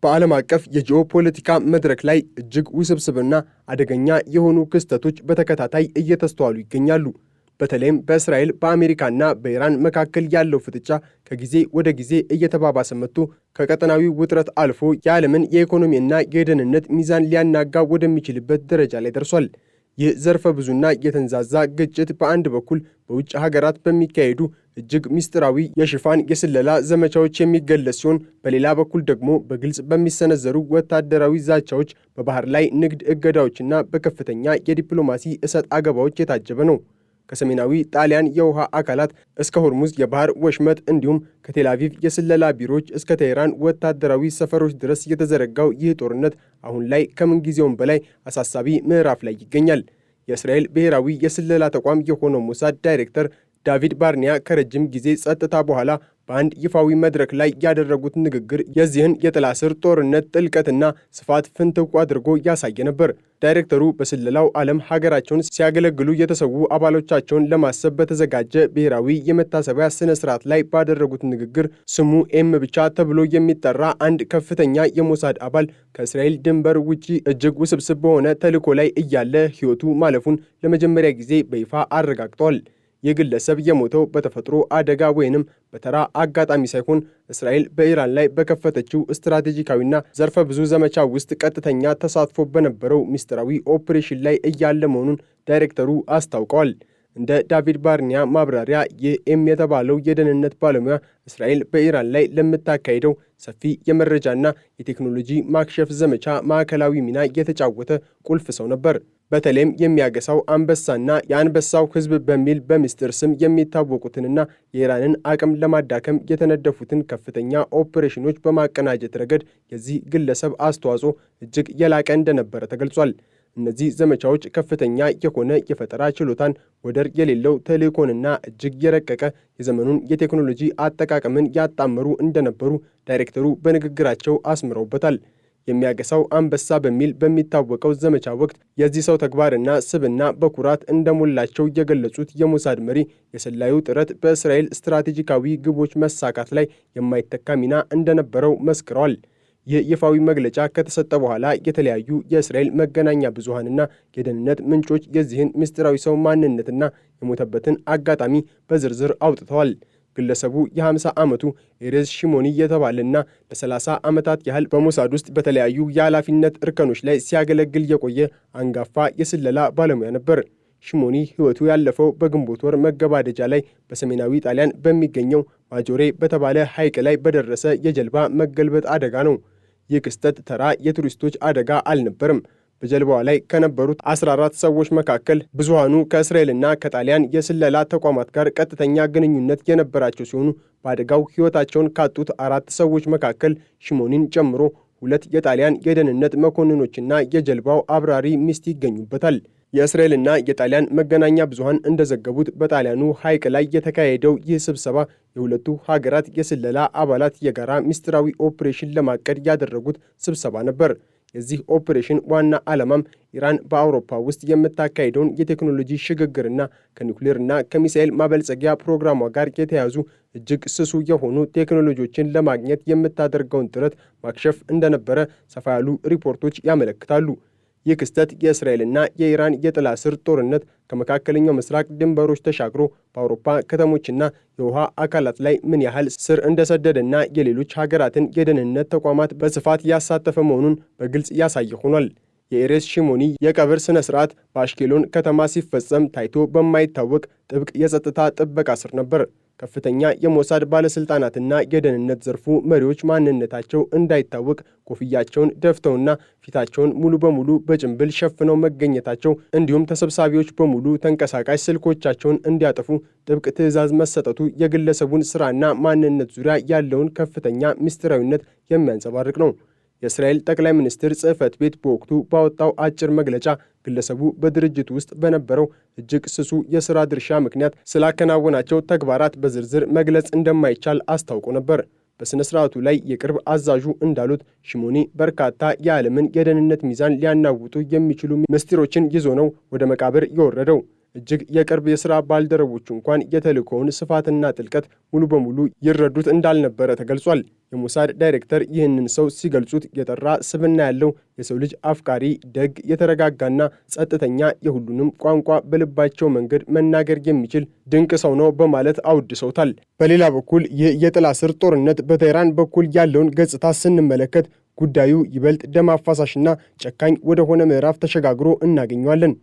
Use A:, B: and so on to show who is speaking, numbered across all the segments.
A: በዓለም አቀፍ የጂኦፖለቲካ መድረክ ላይ እጅግ ውስብስብና አደገኛ የሆኑ ክስተቶች በተከታታይ እየተስተዋሉ ይገኛሉ። በተለይም በእስራኤል በአሜሪካና በኢራን መካከል ያለው ፍጥጫ ከጊዜ ወደ ጊዜ እየተባባሰ መጥቶ ከቀጠናዊ ውጥረት አልፎ የዓለምን የኢኮኖሚና የደህንነት ሚዛን ሊያናጋ ወደሚችልበት ደረጃ ላይ ደርሷል። ይህ ዘርፈ ብዙና የተንዛዛ ግጭት በአንድ በኩል በውጭ ሀገራት በሚካሄዱ እጅግ ምስጢራዊ የሽፋን የስለላ ዘመቻዎች የሚገለጽ ሲሆን፣ በሌላ በኩል ደግሞ በግልጽ በሚሰነዘሩ ወታደራዊ ዛቻዎች፣ በባህር ላይ ንግድ እገዳዎችና በከፍተኛ የዲፕሎማሲ እሰጥ አገባዎች የታጀበ ነው። ከሰሜናዊ ጣሊያን የውሃ አካላት እስከ ሆርሙዝ የባህር ወሽመጥ እንዲሁም ከቴልአቪቭ የስለላ ቢሮዎች እስከ ቴህራን ወታደራዊ ሰፈሮች ድረስ የተዘረጋው ይህ ጦርነት አሁን ላይ ከምንጊዜውም በላይ አሳሳቢ ምዕራፍ ላይ ይገኛል። የእስራኤል ብሔራዊ የስለላ ተቋም የሆነው ሞሳድ ዳይሬክተር ዳቪድ ባርኒያ ከረጅም ጊዜ ጸጥታ በኋላ በአንድ ይፋዊ መድረክ ላይ ያደረጉት ንግግር የዚህን የጥላ ስር ጦርነት ጥልቀትና ስፋት ፍንትው አድርጎ ያሳየ ነበር። ዳይሬክተሩ በስለላው ዓለም ሀገራቸውን ሲያገለግሉ የተሰዉ አባሎቻቸውን ለማሰብ በተዘጋጀ ብሔራዊ የመታሰቢያ ስነ ስርዓት ላይ ባደረጉት ንግግር ስሙ ኤም ብቻ ተብሎ የሚጠራ አንድ ከፍተኛ የሞሳድ አባል ከእስራኤል ድንበር ውጪ እጅግ ውስብስብ በሆነ ተልዕኮ ላይ እያለ ሕይወቱ ማለፉን ለመጀመሪያ ጊዜ በይፋ አረጋግጠዋል። ይህ ግለሰብ የሞተው በተፈጥሮ አደጋ ወይንም በተራ አጋጣሚ ሳይሆን እስራኤል በኢራን ላይ በከፈተችው ስትራቴጂካዊና ዘርፈ ብዙ ዘመቻ ውስጥ ቀጥተኛ ተሳትፎ በነበረው ምስጢራዊ ኦፕሬሽን ላይ እያለ መሆኑን ዳይሬክተሩ አስታውቀዋል። እንደ ዳቪድ ባርኒያ ማብራሪያ ይህ ኤም የተባለው የደህንነት ባለሙያ እስራኤል በኢራን ላይ ለምታካሄደው ሰፊ የመረጃና የቴክኖሎጂ ማክሸፍ ዘመቻ ማዕከላዊ ሚና የተጫወተ ቁልፍ ሰው ነበር። በተለይም የሚያገሳው አንበሳና የአንበሳው ሕዝብ በሚል በምስጢር ስም የሚታወቁትንና የኢራንን አቅም ለማዳከም የተነደፉትን ከፍተኛ ኦፕሬሽኖች በማቀናጀት ረገድ የዚህ ግለሰብ አስተዋጽኦ እጅግ የላቀ እንደነበረ ተገልጿል። እነዚህ ዘመቻዎች ከፍተኛ የሆነ የፈጠራ ችሎታን፣ ወደር የሌለው ተልዕኮንና እጅግ የረቀቀ የዘመኑን የቴክኖሎጂ አጠቃቀምን ያጣመሩ እንደነበሩ ዳይሬክተሩ በንግግራቸው አስምረውበታል። የሚያገሳው አንበሳ በሚል በሚታወቀው ዘመቻ ወቅት የዚህ ሰው ተግባርና ስብዕና በኩራት እንደሞላቸው የገለጹት የሞሳድ መሪ የሰላዩ ጥረት በእስራኤል ስትራቴጂካዊ ግቦች መሳካት ላይ የማይተካ ሚና እንደነበረው መስክረዋል። ይህ ይፋዊ መግለጫ ከተሰጠ በኋላ የተለያዩ የእስራኤል መገናኛ ብዙሃንና የደህንነት ምንጮች የዚህን ምስጢራዊ ሰው ማንነትና የሞተበትን አጋጣሚ በዝርዝር አውጥተዋል። ግለሰቡ የ50 ዓመቱ ኤሬዝ ሺሞኒ የተባለና ለ30 ዓመታት ያህል በሞሳድ ውስጥ በተለያዩ የኃላፊነት እርከኖች ላይ ሲያገለግል የቆየ አንጋፋ የስለላ ባለሙያ ነበር። ሺሞኒ ሕይወቱ ያለፈው በግንቦት ወር መገባደጃ ላይ በሰሜናዊ ጣሊያን በሚገኘው ማጆሬ በተባለ ሐይቅ ላይ በደረሰ የጀልባ መገልበጥ አደጋ ነው። ይህ ክስተት ተራ የቱሪስቶች አደጋ አልነበርም። በጀልባዋ ላይ ከነበሩት 14 ሰዎች መካከል ብዙሃኑ ከእስራኤልና ከጣሊያን የስለላ ተቋማት ጋር ቀጥተኛ ግንኙነት የነበራቸው ሲሆኑ በአደጋው ሕይወታቸውን ካጡት 4 ሰዎች መካከል ሺሞኒን ጨምሮ 2 የጣሊያን የደህንነት መኮንኖችና የጀልባው አብራሪ ሚስት ይገኙበታል። የእስራኤልና የጣሊያን መገናኛ ብዙሃን እንደዘገቡት በጣሊያኑ ሐይቅ ላይ የተካሄደው ይህ ስብሰባ የሁለቱ ሀገራት የስለላ አባላት የጋራ ምስጢራዊ ኦፕሬሽን ለማቀድ ያደረጉት ስብሰባ ነበር። የዚህ ኦፕሬሽን ዋና ዓላማም ኢራን በአውሮፓ ውስጥ የምታካሄደውን የቴክኖሎጂ ሽግግርና ከኒውክሌርና ከሚሳኤል ማበልጸጊያ ፕሮግራሟ ጋር የተያዙ እጅግ ስሱ የሆኑ ቴክኖሎጂዎችን ለማግኘት የምታደርገውን ጥረት ማክሸፍ እንደነበረ ሰፋ ያሉ ሪፖርቶች ያመለክታሉ። ይህ ክስተት የእስራኤልና የኢራን የጥላ ስር ጦርነት ከመካከለኛው ምስራቅ ድንበሮች ተሻግሮ በአውሮፓ ከተሞችና የውሃ አካላት ላይ ምን ያህል ስር እንደሰደደና የሌሎች ሀገራትን የደህንነት ተቋማት በስፋት ያሳተፈ መሆኑን በግልጽ ያሳየ ሆኗል። የኤሬዝ ሺሞኒ የቀብር ሥነ ሥርዓት በአሽኬሎን ከተማ ሲፈጸም ታይቶ በማይታወቅ ጥብቅ የጸጥታ ጥበቃ ስር ነበር። ከፍተኛ የሞሳድ ባለሥልጣናትና የደህንነት ዘርፉ መሪዎች ማንነታቸው እንዳይታወቅ ኮፍያቸውን ደፍተውና ፊታቸውን ሙሉ በሙሉ በጭንብል ሸፍነው መገኘታቸው እንዲሁም ተሰብሳቢዎች በሙሉ ተንቀሳቃሽ ስልኮቻቸውን እንዲያጠፉ ጥብቅ ትዕዛዝ መሰጠቱ የግለሰቡን ሥራና ማንነት ዙሪያ ያለውን ከፍተኛ ምስጢራዊነት የሚያንጸባርቅ ነው። የእስራኤል ጠቅላይ ሚኒስትር ጽሕፈት ቤት በወቅቱ ባወጣው አጭር መግለጫ ግለሰቡ በድርጅቱ ውስጥ በነበረው እጅግ ስሱ የሥራ ድርሻ ምክንያት ስላከናወናቸው ተግባራት በዝርዝር መግለጽ እንደማይቻል አስታውቆ ነበር። በሥነ ሥርዓቱ ላይ የቅርብ አዛዡ እንዳሉት ሺሞኒ በርካታ የዓለምን የደህንነት ሚዛን ሊያናውጡ የሚችሉ ምስጢሮችን ይዞ ነው ወደ መቃብር የወረደው። እጅግ የቅርብ የሥራ ባልደረቦቹ እንኳን የተልእኮውን ስፋትና ጥልቀት ሙሉ በሙሉ ይረዱት እንዳልነበረ ተገልጿል። የሞሳድ ዳይሬክተር ይህንን ሰው ሲገልጹት የጠራ ስብዕና ያለው የሰው ልጅ አፍቃሪ፣ ደግ፣ የተረጋጋና ጸጥተኛ፣ የሁሉንም ቋንቋ በልባቸው መንገድ መናገር የሚችል ድንቅ ሰው ነው በማለት አውድሰውታል። በሌላ በኩል ይህ የጥላ ስር ጦርነት በቴህራን በኩል ያለውን ገጽታ ስንመለከት ጉዳዩ ይበልጥ ደም አፋሳሽና ጨካኝ ወደሆነ ምዕራፍ ተሸጋግሮ እናገኘዋለን።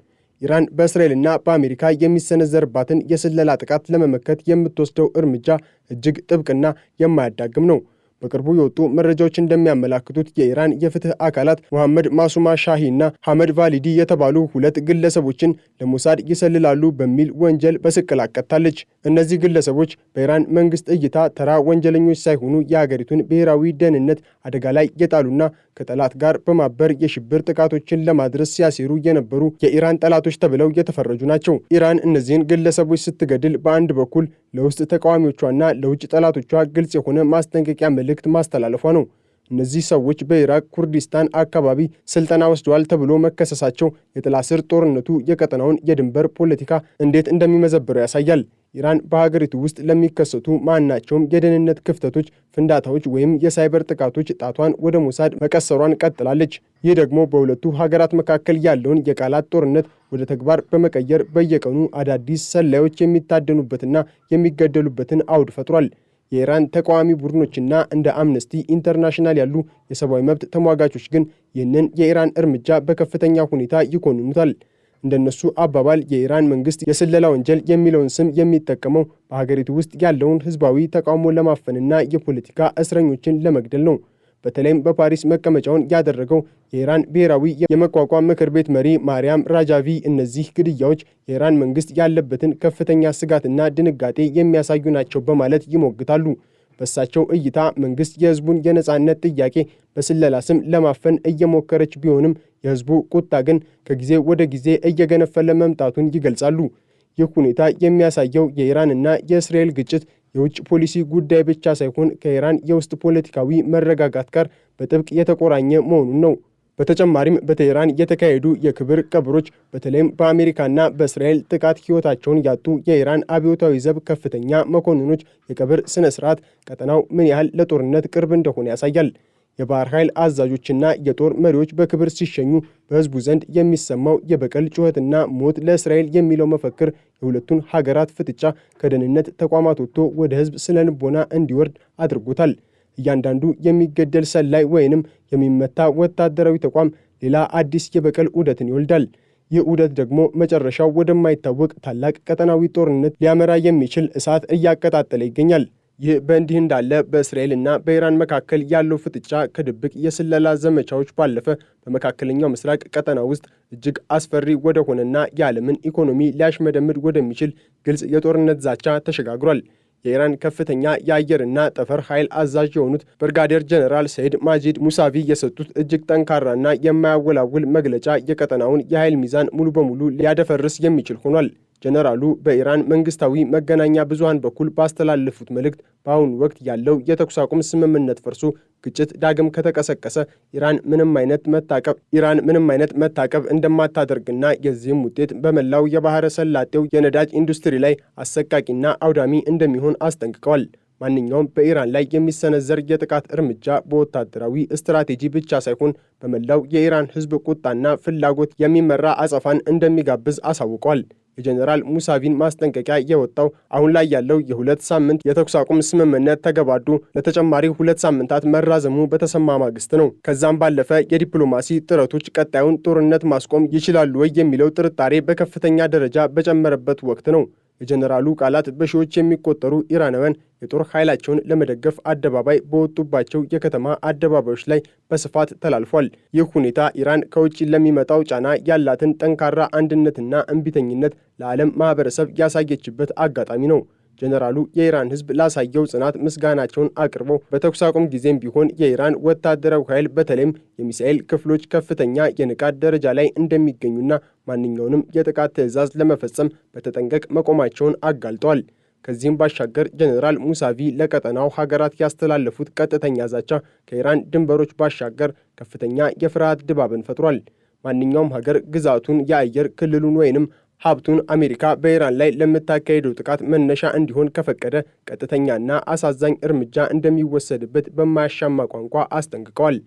A: ኢራን በእስራኤልና በአሜሪካ የሚሰነዘርባትን የስለላ ጥቃት ለመመከት የምትወስደው እርምጃ እጅግ ጥብቅና የማያዳግም ነው። በቅርቡ የወጡ መረጃዎች እንደሚያመላክቱት የኢራን የፍትህ አካላት መሐመድ ማሱማ ሻሂ እና ሐመድ ቫሊዲ የተባሉ ሁለት ግለሰቦችን ለሞሳድ ይሰልላሉ በሚል ወንጀል በስቅላት ቀጥታለች። እነዚህ ግለሰቦች በኢራን መንግስት እይታ ተራ ወንጀለኞች ሳይሆኑ የሀገሪቱን ብሔራዊ ደህንነት አደጋ ላይ የጣሉና ከጠላት ጋር በማበር የሽብር ጥቃቶችን ለማድረስ ሲያሴሩ የነበሩ የኢራን ጠላቶች ተብለው የተፈረጁ ናቸው። ኢራን እነዚህን ግለሰቦች ስትገድል በአንድ በኩል ለውስጥ ተቃዋሚዎቿና ለውጭ ጠላቶቿ ግልጽ የሆነ ማስጠንቀቂያ መልእክት ማስተላለፏ ነው። እነዚህ ሰዎች በኢራቅ ኩርዲስታን አካባቢ ስልጠና ወስደዋል ተብሎ መከሰሳቸው የጥላ ስር ጦርነቱ የቀጠናውን የድንበር ፖለቲካ እንዴት እንደሚመዘብረው ያሳያል። ኢራን በሀገሪቱ ውስጥ ለሚከሰቱ ማናቸውም የደህንነት ክፍተቶች፣ ፍንዳታዎች ወይም የሳይበር ጥቃቶች ጣቷን ወደ ሞሳድ መቀሰሯን ቀጥላለች። ይህ ደግሞ በሁለቱ ሀገራት መካከል ያለውን የቃላት ጦርነት ወደ ተግባር በመቀየር በየቀኑ አዳዲስ ሰላዮች የሚታደኑበትና የሚገደሉበትን አውድ ፈጥሯል። የኢራን ተቃዋሚ ቡድኖችና እንደ አምነስቲ ኢንተርናሽናል ያሉ የሰብአዊ መብት ተሟጋቾች ግን ይህንን የኢራን እርምጃ በከፍተኛ ሁኔታ ይኮንኑታል። እንደነሱ አባባል የኢራን መንግስት የስለላ ወንጀል የሚለውን ስም የሚጠቀመው በሀገሪቱ ውስጥ ያለውን ህዝባዊ ተቃውሞ ለማፈንና የፖለቲካ እስረኞችን ለመግደል ነው። በተለይም በፓሪስ መቀመጫውን ያደረገው የኢራን ብሔራዊ የመቋቋም ምክር ቤት መሪ ማርያም ራጃቪ እነዚህ ግድያዎች የኢራን መንግስት ያለበትን ከፍተኛ ስጋትና ድንጋጤ የሚያሳዩ ናቸው በማለት ይሞግታሉ። በእሳቸው እይታ መንግስት የህዝቡን የነጻነት ጥያቄ በስለላ ስም ለማፈን እየሞከረች ቢሆንም የህዝቡ ቁጣ ግን ከጊዜ ወደ ጊዜ እየገነፈለ መምጣቱን ይገልጻሉ። ይህ ሁኔታ የሚያሳየው የኢራንና የእስራኤል ግጭት የውጭ ፖሊሲ ጉዳይ ብቻ ሳይሆን ከኢራን የውስጥ ፖለቲካዊ መረጋጋት ጋር በጥብቅ የተቆራኘ መሆኑን ነው። በተጨማሪም በቴህራን የተካሄዱ የክብር ቀብሮች በተለይም በአሜሪካና በእስራኤል ጥቃት ሕይወታቸውን ያጡ የኢራን አብዮታዊ ዘብ ከፍተኛ መኮንኖች የቀብር ስነ ስርዓት ቀጠናው ምን ያህል ለጦርነት ቅርብ እንደሆነ ያሳያል። የባህር ኃይል አዛዦችና የጦር መሪዎች በክብር ሲሸኙ በህዝቡ ዘንድ የሚሰማው የበቀል ጩኸትና ሞት ለእስራኤል የሚለው መፈክር የሁለቱን ሀገራት ፍጥጫ ከደህንነት ተቋማት ወጥቶ ወደ ህዝብ ስነ ልቦና እንዲወርድ አድርጎታል። እያንዳንዱ የሚገደል ሰላይ ወይንም የሚመታ ወታደራዊ ተቋም ሌላ አዲስ የበቀል ዑደትን ይወልዳል። ይህ ዑደት ደግሞ መጨረሻው ወደማይታወቅ ታላቅ ቀጠናዊ ጦርነት ሊያመራ የሚችል እሳት እያቀጣጠለ ይገኛል። ይህ በእንዲህ እንዳለ በእስራኤልና በኢራን መካከል ያለው ፍጥጫ ከድብቅ የስለላ ዘመቻዎች ባለፈ በመካከለኛው ምስራቅ ቀጠና ውስጥ እጅግ አስፈሪ ወደሆነና የዓለምን ኢኮኖሚ ሊያሽመደምድ ወደሚችል ግልጽ የጦርነት ዛቻ ተሸጋግሯል። የኢራን ከፍተኛ የአየርና ጠፈር ኃይል አዛዥ የሆኑት ብርጋዴር ጀነራል ሰይድ ማጂድ ሙሳቪ የሰጡት እጅግ ጠንካራና የማያወላውል መግለጫ የቀጠናውን የኃይል ሚዛን ሙሉ በሙሉ ሊያደፈርስ የሚችል ሆኗል። ጀነራሉ በኢራን መንግስታዊ መገናኛ ብዙሃን በኩል ባስተላለፉት መልእክት በአሁኑ ወቅት ያለው የተኩስ አቁም ስምምነት ፈርሶ ግጭት ዳግም ከተቀሰቀሰ ኢራን ምንም አይነት መታቀብ እንደማታደርግና የዚህም ውጤት በመላው የባህረ ሰላጤው የነዳጅ ኢንዱስትሪ ላይ አሰቃቂና አውዳሚ እንደሚሆን አስጠንቅቀዋል። ማንኛውም በኢራን ላይ የሚሰነዘር የጥቃት እርምጃ በወታደራዊ ስትራቴጂ ብቻ ሳይሆን በመላው የኢራን ሕዝብ ቁጣና ፍላጎት የሚመራ አጸፋን እንደሚጋብዝ አሳውቀዋል። የጀነራል ሙሳቪን ማስጠንቀቂያ የወጣው አሁን ላይ ያለው የ2 ሳምንት የተኩስ አቁም ስምምነት ተገባዶ ለተጨማሪ 2 ሳምንታት መራዘሙ በተሰማ ማግስት ነው። ከዛም ባለፈ የዲፕሎማሲ ጥረቶች ቀጣዩን ጦርነት ማስቆም ይችላሉ ወይ የሚለው ጥርጣሬ በከፍተኛ ደረጃ በጨመረበት ወቅት ነው። የጀነራሉ ቃላት በሺዎች የሚቆጠሩ ኢራናውያን የጦር ኃይላቸውን ለመደገፍ አደባባይ በወጡባቸው የከተማ አደባባዮች ላይ በስፋት ተላልፏል። ይህ ሁኔታ ኢራን ከውጭ ለሚመጣው ጫና ያላትን ጠንካራ አንድነትና እምቢተኝነት ለዓለም ማህበረሰብ ያሳየችበት አጋጣሚ ነው። ጀነራሉ የኢራን ሕዝብ ላሳየው ጽናት ምስጋናቸውን አቅርበው በተኩስ አቁም ጊዜም ቢሆን የኢራን ወታደራዊ ኃይል በተለይም የሚሳኤል ክፍሎች ከፍተኛ የንቃት ደረጃ ላይ እንደሚገኙና ማንኛውንም የጥቃት ትዕዛዝ ለመፈጸም በተጠንቀቅ መቆማቸውን አጋልጠዋል። ከዚህም ባሻገር ጀነራል ሙሳቪ ለቀጠናው ሀገራት ያስተላለፉት ቀጥተኛ ዛቻ ከኢራን ድንበሮች ባሻገር ከፍተኛ የፍርሃት ድባብን ፈጥሯል። ማንኛውም ሀገር ግዛቱን፣ የአየር ክልሉን ወይንም ሀብቱን አሜሪካ በኢራን ላይ ለምታካሄደው ጥቃት መነሻ እንዲሆን ከፈቀደ ቀጥተኛና አሳዛኝ እርምጃ እንደሚወሰድበት በማያሻማ ቋንቋ አስጠንቅቀዋል።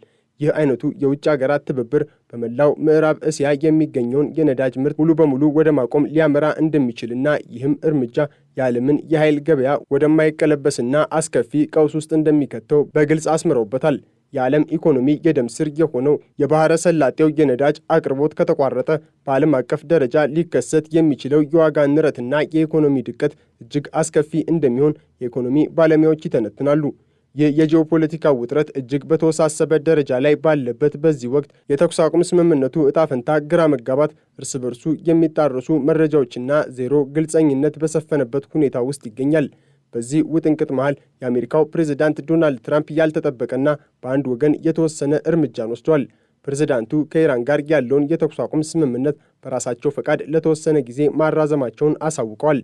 A: ይህ አይነቱ የውጭ ሀገራት ትብብር በመላው ምዕራብ እስያ የሚገኘውን የነዳጅ ምርት ሙሉ በሙሉ ወደ ማቆም ሊያመራ እንደሚችልና ይህም እርምጃ የዓለምን የኃይል ገበያ ወደማይቀለበስና አስከፊ ቀውስ ውስጥ እንደሚከተው በግልጽ አስምረውበታል። የዓለም ኢኮኖሚ የደም ስር የሆነው የባሕረ ሰላጤው የነዳጅ አቅርቦት ከተቋረጠ በዓለም አቀፍ ደረጃ ሊከሰት የሚችለው የዋጋ ንረትና የኢኮኖሚ ድቀት እጅግ አስከፊ እንደሚሆን የኢኮኖሚ ባለሙያዎች ይተነትናሉ። ይህ የጂኦፖለቲካ ውጥረት እጅግ በተወሳሰበ ደረጃ ላይ ባለበት በዚህ ወቅት የተኩስ አቁም ስምምነቱ ዕጣ ፈንታ ግራ መጋባት፣ እርስ በርሱ የሚጣረሱ መረጃዎችና ዜሮ ግልጸኝነት በሰፈነበት ሁኔታ ውስጥ ይገኛል። በዚህ ውጥንቅጥ መሃል የአሜሪካው ፕሬዝዳንት ዶናልድ ትራምፕ ያልተጠበቀና በአንድ ወገን የተወሰነ እርምጃን ወስዷል። ፕሬዝዳንቱ ከኢራን ጋር ያለውን የተኩስ አቁም ስምምነት በራሳቸው ፈቃድ ለተወሰነ ጊዜ ማራዘማቸውን አሳውቀዋል።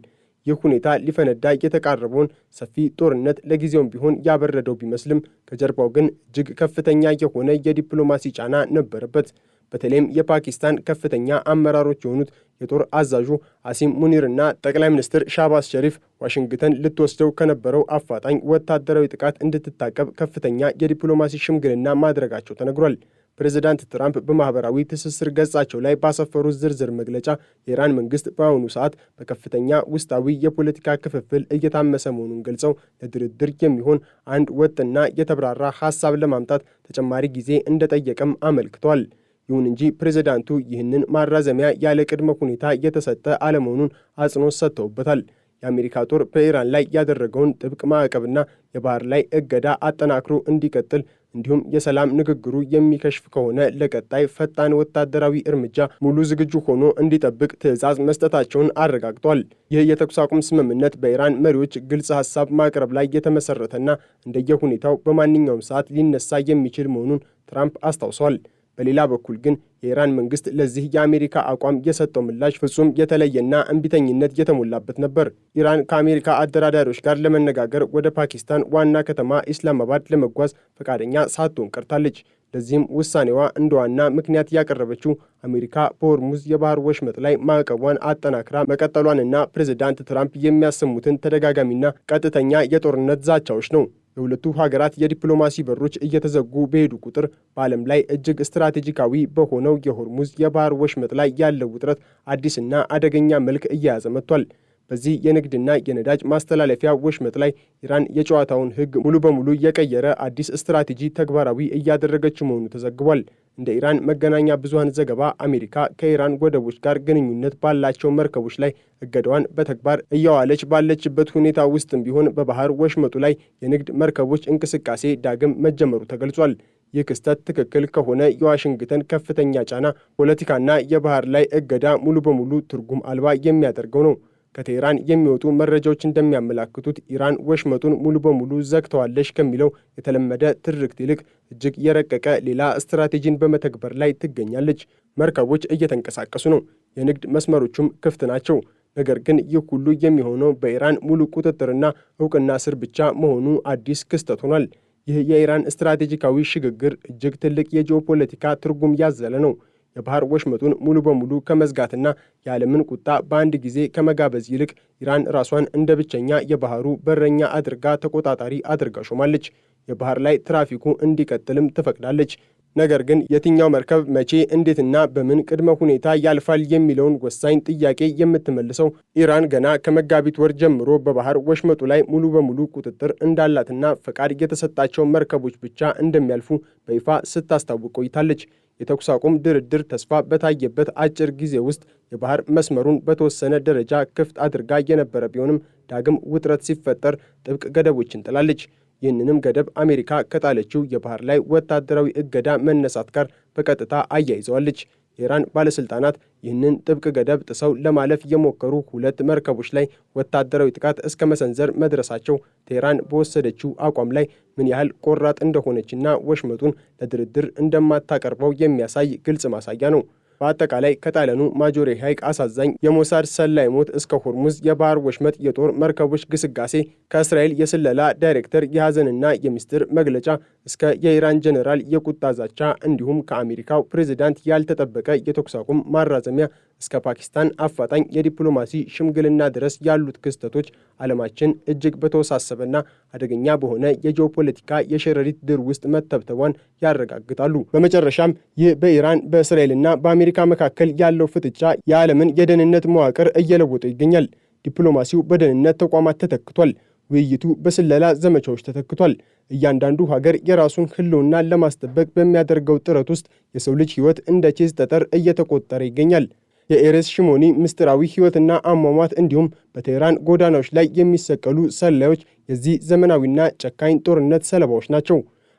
A: ይህ ሁኔታ ሊፈነዳ የተቃረበውን ሰፊ ጦርነት ለጊዜውም ቢሆን ያበረደው ቢመስልም ከጀርባው ግን እጅግ ከፍተኛ የሆነ የዲፕሎማሲ ጫና ነበረበት። በተለይም የፓኪስታን ከፍተኛ አመራሮች የሆኑት የጦር አዛዡ አሲም ሙኒርና ጠቅላይ ሚኒስትር ሻህባዝ ሸሪፍ ዋሽንግተን ልትወስደው ከነበረው አፋጣኝ ወታደራዊ ጥቃት እንድትታቀብ ከፍተኛ የዲፕሎማሲ ሽምግልና ማድረጋቸው ተነግሯል። ፕሬዝዳንት ትራምፕ በማኅበራዊ ትስስር ገጻቸው ላይ ባሰፈሩት ዝርዝር መግለጫ የኢራን መንግሥት በአሁኑ ሰዓት በከፍተኛ ውስጣዊ የፖለቲካ ክፍፍል እየታመሰ መሆኑን ገልጸው ለድርድር የሚሆን አንድ ወጥና የተብራራ ሐሳብ ለማምጣት ተጨማሪ ጊዜ እንደጠየቀም አመልክቷል። ይሁን እንጂ ፕሬዝዳንቱ ይህንን ማራዘሚያ ያለ ቅድመ ሁኔታ የተሰጠ አለመሆኑን አጽንኦት ሰጥተውበታል። የአሜሪካ ጦር በኢራን ላይ ያደረገውን ጥብቅ ማዕቀብና የባህር ላይ እገዳ አጠናክሮ እንዲቀጥል እንዲሁም የሰላም ንግግሩ የሚከሽፍ ከሆነ ለቀጣይ ፈጣን ወታደራዊ እርምጃ ሙሉ ዝግጁ ሆኖ እንዲጠብቅ ትዕዛዝ መስጠታቸውን አረጋግጧል። ይህ የተኩስ አቁም ስምምነት በኢራን መሪዎች ግልጽ ሐሳብ ማቅረብ ላይ የተመሠረተና እንደየሁኔታው በማንኛውም ሰዓት ሊነሳ የሚችል መሆኑን ትራምፕ አስታውሰዋል። በሌላ በኩል ግን የኢራን መንግስት ለዚህ የአሜሪካ አቋም የሰጠው ምላሽ ፍጹም የተለየና እምቢተኝነት የተሞላበት ነበር። ኢራን ከአሜሪካ አደራዳሪዎች ጋር ለመነጋገር ወደ ፓኪስታን ዋና ከተማ ኢስላማባድ ለመጓዝ ፈቃደኛ ሳትሆን ቀርታለች። ለዚህም ውሳኔዋ እንደ ዋና ምክንያት ያቀረበችው አሜሪካ በሆርሙዝ የባህር ወሽመጥ ላይ ማዕቀቧን አጠናክራ መቀጠሏንና ፕሬዝዳንት ትራምፕ የሚያሰሙትን ተደጋጋሚና ቀጥተኛ የጦርነት ዛቻዎች ነው። የሁለቱ ሀገራት የዲፕሎማሲ በሮች እየተዘጉ በሄዱ ቁጥር በዓለም ላይ እጅግ ስትራቴጂካዊ በሆነው የሆርሙዝ የባህር ወሽመጥ ላይ ያለው ውጥረት አዲስና አደገኛ መልክ እየያዘ መጥቷል። በዚህ የንግድና የነዳጅ ማስተላለፊያ ወሽመጥ ላይ ኢራን የጨዋታውን ሕግ ሙሉ በሙሉ የቀየረ አዲስ ስትራቴጂ ተግባራዊ እያደረገች መሆኑ ተዘግቧል። እንደ ኢራን መገናኛ ብዙሃን ዘገባ አሜሪካ ከኢራን ወደቦች ጋር ግንኙነት ባላቸው መርከቦች ላይ እገዳዋን በተግባር እያዋለች ባለችበት ሁኔታ ውስጥም ቢሆን በባህር ወሽመጡ ላይ የንግድ መርከቦች እንቅስቃሴ ዳግም መጀመሩ ተገልጿል። ይህ ክስተት ትክክል ከሆነ የዋሽንግተን ከፍተኛ ጫና ፖለቲካና የባህር ላይ እገዳ ሙሉ በሙሉ ትርጉም አልባ የሚያደርገው ነው። ከቴህራን የሚወጡ መረጃዎች እንደሚያመላክቱት ኢራን ወሽመጡን ሙሉ በሙሉ ዘግተዋለች ከሚለው የተለመደ ትርክት ይልቅ እጅግ የረቀቀ ሌላ ስትራቴጂን በመተግበር ላይ ትገኛለች። መርከቦች እየተንቀሳቀሱ ነው፣ የንግድ መስመሮቹም ክፍት ናቸው። ነገር ግን ይህ ሁሉ የሚሆነው በኢራን ሙሉ ቁጥጥርና እውቅና ስር ብቻ መሆኑ አዲስ ክስተት ሆኗል። ይህ የኢራን ስትራቴጂካዊ ሽግግር እጅግ ትልቅ የጂኦፖለቲካ ትርጉም ያዘለ ነው። የባህር ወሽመጡን ሙሉ በሙሉ ከመዝጋትና የዓለምን ቁጣ በአንድ ጊዜ ከመጋበዝ ይልቅ ኢራን ራሷን እንደ ብቸኛ የባህሩ በረኛ አድርጋ ተቆጣጣሪ አድርጋ ሾማለች። የባህር ላይ ትራፊኩ እንዲቀጥልም ትፈቅዳለች። ነገር ግን የትኛው መርከብ መቼ፣ እንዴትና በምን ቅድመ ሁኔታ ያልፋል የሚለውን ወሳኝ ጥያቄ የምትመልሰው ኢራን ገና ከመጋቢት ወር ጀምሮ በባህር ወሽመጡ ላይ ሙሉ በሙሉ ቁጥጥር እንዳላትና ፈቃድ የተሰጣቸው መርከቦች ብቻ እንደሚያልፉ በይፋ ስታስታውቅ ቆይታለች። የተኩስ አቁም ድርድር ተስፋ በታየበት አጭር ጊዜ ውስጥ የባህር መስመሩን በተወሰነ ደረጃ ክፍት አድርጋ የነበረ ቢሆንም ዳግም ውጥረት ሲፈጠር ጥብቅ ገደቦችን ጥላለች። ይህንንም ገደብ አሜሪካ ከጣለችው የባህር ላይ ወታደራዊ እገዳ መነሳት ጋር በቀጥታ አያይዘዋለች። የኢራን ባለሥልጣናት ይህንን ጥብቅ ገደብ ጥሰው ለማለፍ የሞከሩ ሁለት መርከቦች ላይ ወታደራዊ ጥቃት እስከ መሰንዘር መድረሳቸው ቴህራን በወሰደችው አቋም ላይ ምን ያህል ቆራጥ እንደሆነችና ወሽመጡን ለድርድር እንደማታቀርበው የሚያሳይ ግልጽ ማሳያ ነው። በአጠቃላይ ከጣሊያኑ ማጆሬ ሐይቅ አሳዛኝ የሞሳድ ሰላይ ሞት እስከ ሆርሙዝ የባህር ወሽመጥ የጦር መርከቦች ግስጋሴ፣ ከእስራኤል የስለላ ዳይሬክተር የሐዘንና የምስጢር መግለጫ እስከ የኢራን ጀኔራል የቁጣ ዛቻ እንዲሁም ከአሜሪካው ፕሬዝዳንት ያልተጠበቀ የተኩስ አቁም ማራዘሚያ እስከ ፓኪስታን አፋጣኝ የዲፕሎማሲ ሽምግልና ድረስ ያሉት ክስተቶች ዓለማችን እጅግ በተወሳሰበና አደገኛ በሆነ የጂኦፖለቲካ የሸረሪት ድር ውስጥ መተብተቧን ያረጋግጣሉ። በመጨረሻም ይህ በኢራን በእስራኤልና በአሜሪካ መካከል ያለው ፍጥጫ የዓለምን የደህንነት መዋቅር እየለወጠው ይገኛል። ዲፕሎማሲው በደህንነት ተቋማት ተተክቷል። ውይይቱ በስለላ ዘመቻዎች ተተክቷል። እያንዳንዱ ሀገር የራሱን ሕልውና ለማስጠበቅ በሚያደርገው ጥረት ውስጥ የሰው ልጅ ሕይወት እንደ ቼዝ ጠጠር እየተቆጠረ ይገኛል። የኤሬስ ሽሞኒ ምስጢራዊ ሕይወትና አሟሟት እንዲሁም በቴህራን ጎዳናዎች ላይ የሚሰቀሉ ሰላዮች የዚህ ዘመናዊና ጨካኝ ጦርነት ሰለባዎች ናቸው።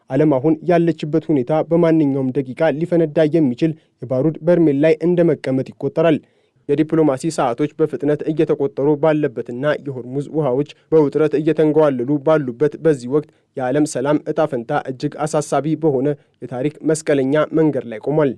A: ዓለም አሁን ያለችበት ሁኔታ በማንኛውም ደቂቃ ሊፈነዳ የሚችል የባሩድ በርሜል ላይ እንደ መቀመጥ ይቆጠራል። የዲፕሎማሲ ሰዓቶች በፍጥነት እየተቆጠሩ ባለበትና የሆርሙዝ ውሃዎች በውጥረት እየተንገዋለሉ ባሉበት በዚህ ወቅት የዓለም ሰላም ዕጣ ፈንታ እጅግ አሳሳቢ በሆነ የታሪክ መስቀለኛ መንገድ ላይ ቆሟል።